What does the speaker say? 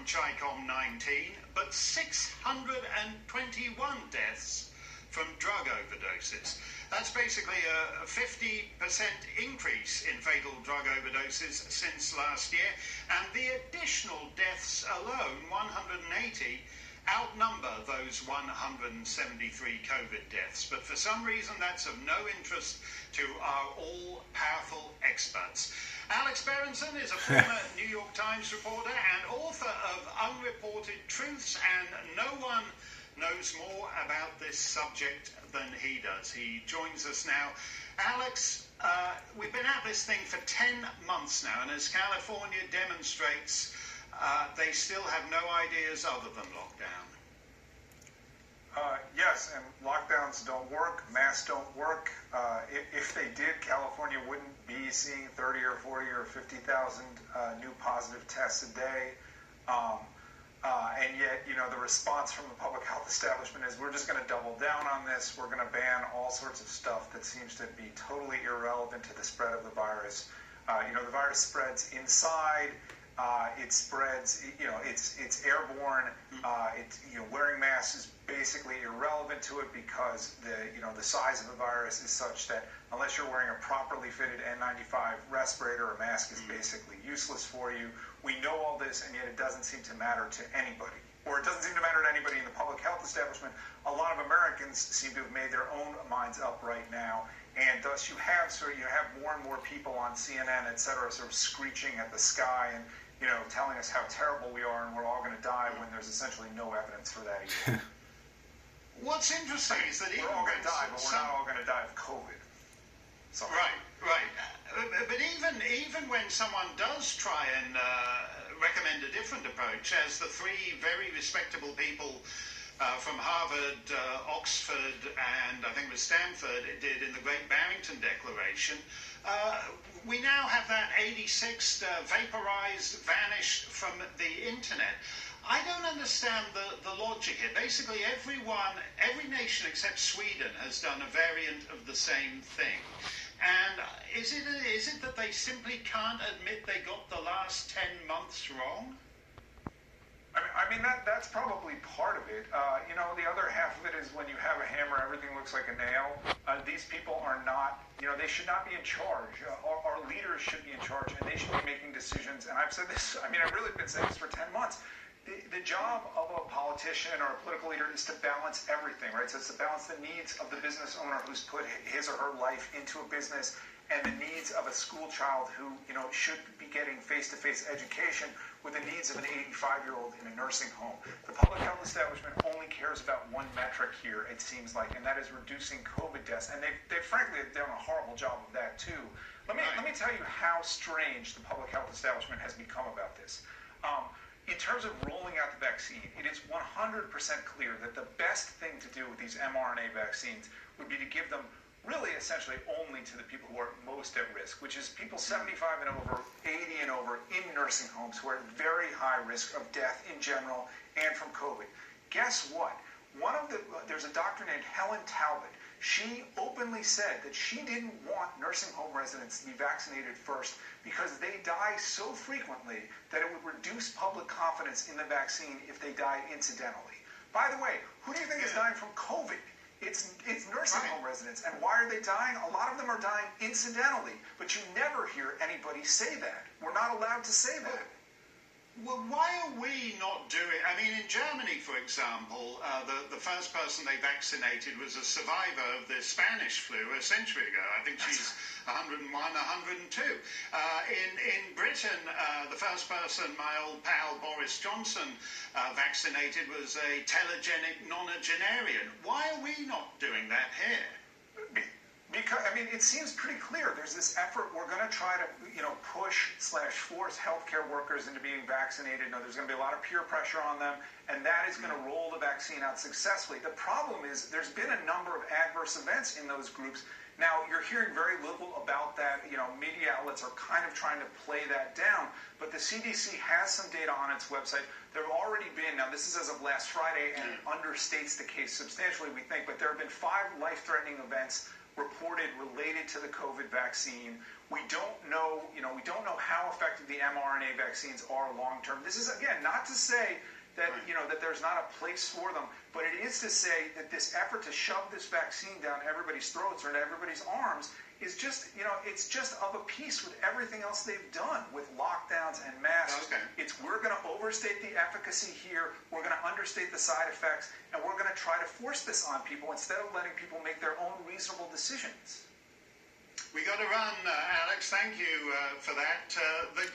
CHICOM-19, but 621 deaths from drug overdoses. That's basically a 50% increase in fatal drug overdoses since last year, and the additional deaths alone, 180, outnumber those 173 COVID deaths. But for some reason, that's of no interest to our all-powerful experts. Alex Berenson is a former New York Times reporter and author of Unreported Truths, and no one knows more about this subject than he does. He joins us now. Alex, we've been at this thing for 10 months now, and as California demonstrates, they still have no ideas other than lockdown. Yes, and lockdowns don't work, masks don't work. If they did, California wouldn't be seeing 30 or 40 or 50,000 new positive tests a day. And yet, the response from the public health establishment is we're just going to double down on this. We're going to ban all sorts of stuff that seems to be totally irrelevant to the spread of the virus. The virus spreads inside. It spreads, it's airborne. Wearing masks is basically irrelevant to it because the size of the virus is such that unless you're wearing a properly fitted N95 respirator, a mask is basically useless for you. We know all this, and yet it doesn't seem to matter to anybody. Or it doesn't seem to matter to anybody in the public health establishment. A lot of Americans seem to have made their own minds up right now, and thus you have more and more people on CNN, et cetera, sort of screeching at the sky and telling us how terrible we are and we're all going to die when there's essentially no evidence for that either. What's interesting is that we're all going to die, but we're not all going to die of COVID. So. Right. But even when someone does try and recommend a different approach, as the three very respectable people from Harvard, Oxford, and I think it was Stanford did in the Great Barrington Declaration, we now have that 86th vaporized, vanished from the internet. I don't understand the logic here. Basically, every nation except Sweden has done a variant of the same thing. And is it that they simply can't admit they got the last 10 months wrong? I mean that's probably part of it. The other half of it is when you have a hammer, everything looks like a nail. These people are not, they should not be in charge. Our leaders should be in charge, and they should be making decisions. And I've said this, I've really been saying this for 10 months. The job of a politician or a political leader is to balance everything, right? So it's to balance the needs of the business owner who's put his or her life into a business and the needs of a school child who, should be getting face-to-face education with the needs of an 85-year-old in a nursing home. The public health establishment only cares about one metric here, it seems like, and that is reducing COVID deaths. And they frankly have done a horrible job of that, too. Let me tell you how strange the public health establishment has become about this. In terms of rolling out the vaccine, it is 100% clear that the best thing to do with these mRNA vaccines would be to give them really essentially only to the people who are most at risk, which is people 75 and over, 80 and over in nursing homes who are at very high risk of death in general and from COVID. Guess what? There's a doctor named Helen Talbot. She openly said that she didn't want nursing home residents to be vaccinated first because they die so frequently that it would reduce public confidence in the vaccine if they died incidentally. By the way, who do you think is dying from COVID? It's nursing home residents. And why are they dying? A lot of them are dying incidentally, but you never hear anybody say that. We're not allowed to say that. Well, why are we not doing... in Germany, for example, the first person they vaccinated was a survivor of the Spanish flu a century ago. I think she's 101, 102. In Britain, the first person, my old pal Boris Johnson, vaccinated was a telegenic nonagenarian. Why are we not doing that here? Because, it seems pretty clear. There's this effort. We're going to try to, push/force healthcare workers into being vaccinated. There's going to be a lot of peer pressure on them, and that is going to roll the vaccine out successfully. The problem is there's been a number of adverse events in those groups. Now, you're hearing very little about that. Media outlets are kind of trying to play that down, but the CDC has some data on its website. There have already been, now this is as of last Friday, and it understates the case substantially, we think, but there have been 5 life-threatening events reported related to the COVID vaccine. We don't know, we don't know how effective the mRNA vaccines are long term. This is, again, not to say that, that there's not a place for them, but it is to say that this effort to shove this vaccine down everybody's throats or into everybody's arms is just, it's just of a piece with everything else they've done with lockdowns and masks. Okay. We're going to overstate the efficacy here, we're going to understate the side effects, and we're going to try to force this on people instead of letting people make their own reasonable decisions. We got to run, Alex. Thank you for that. The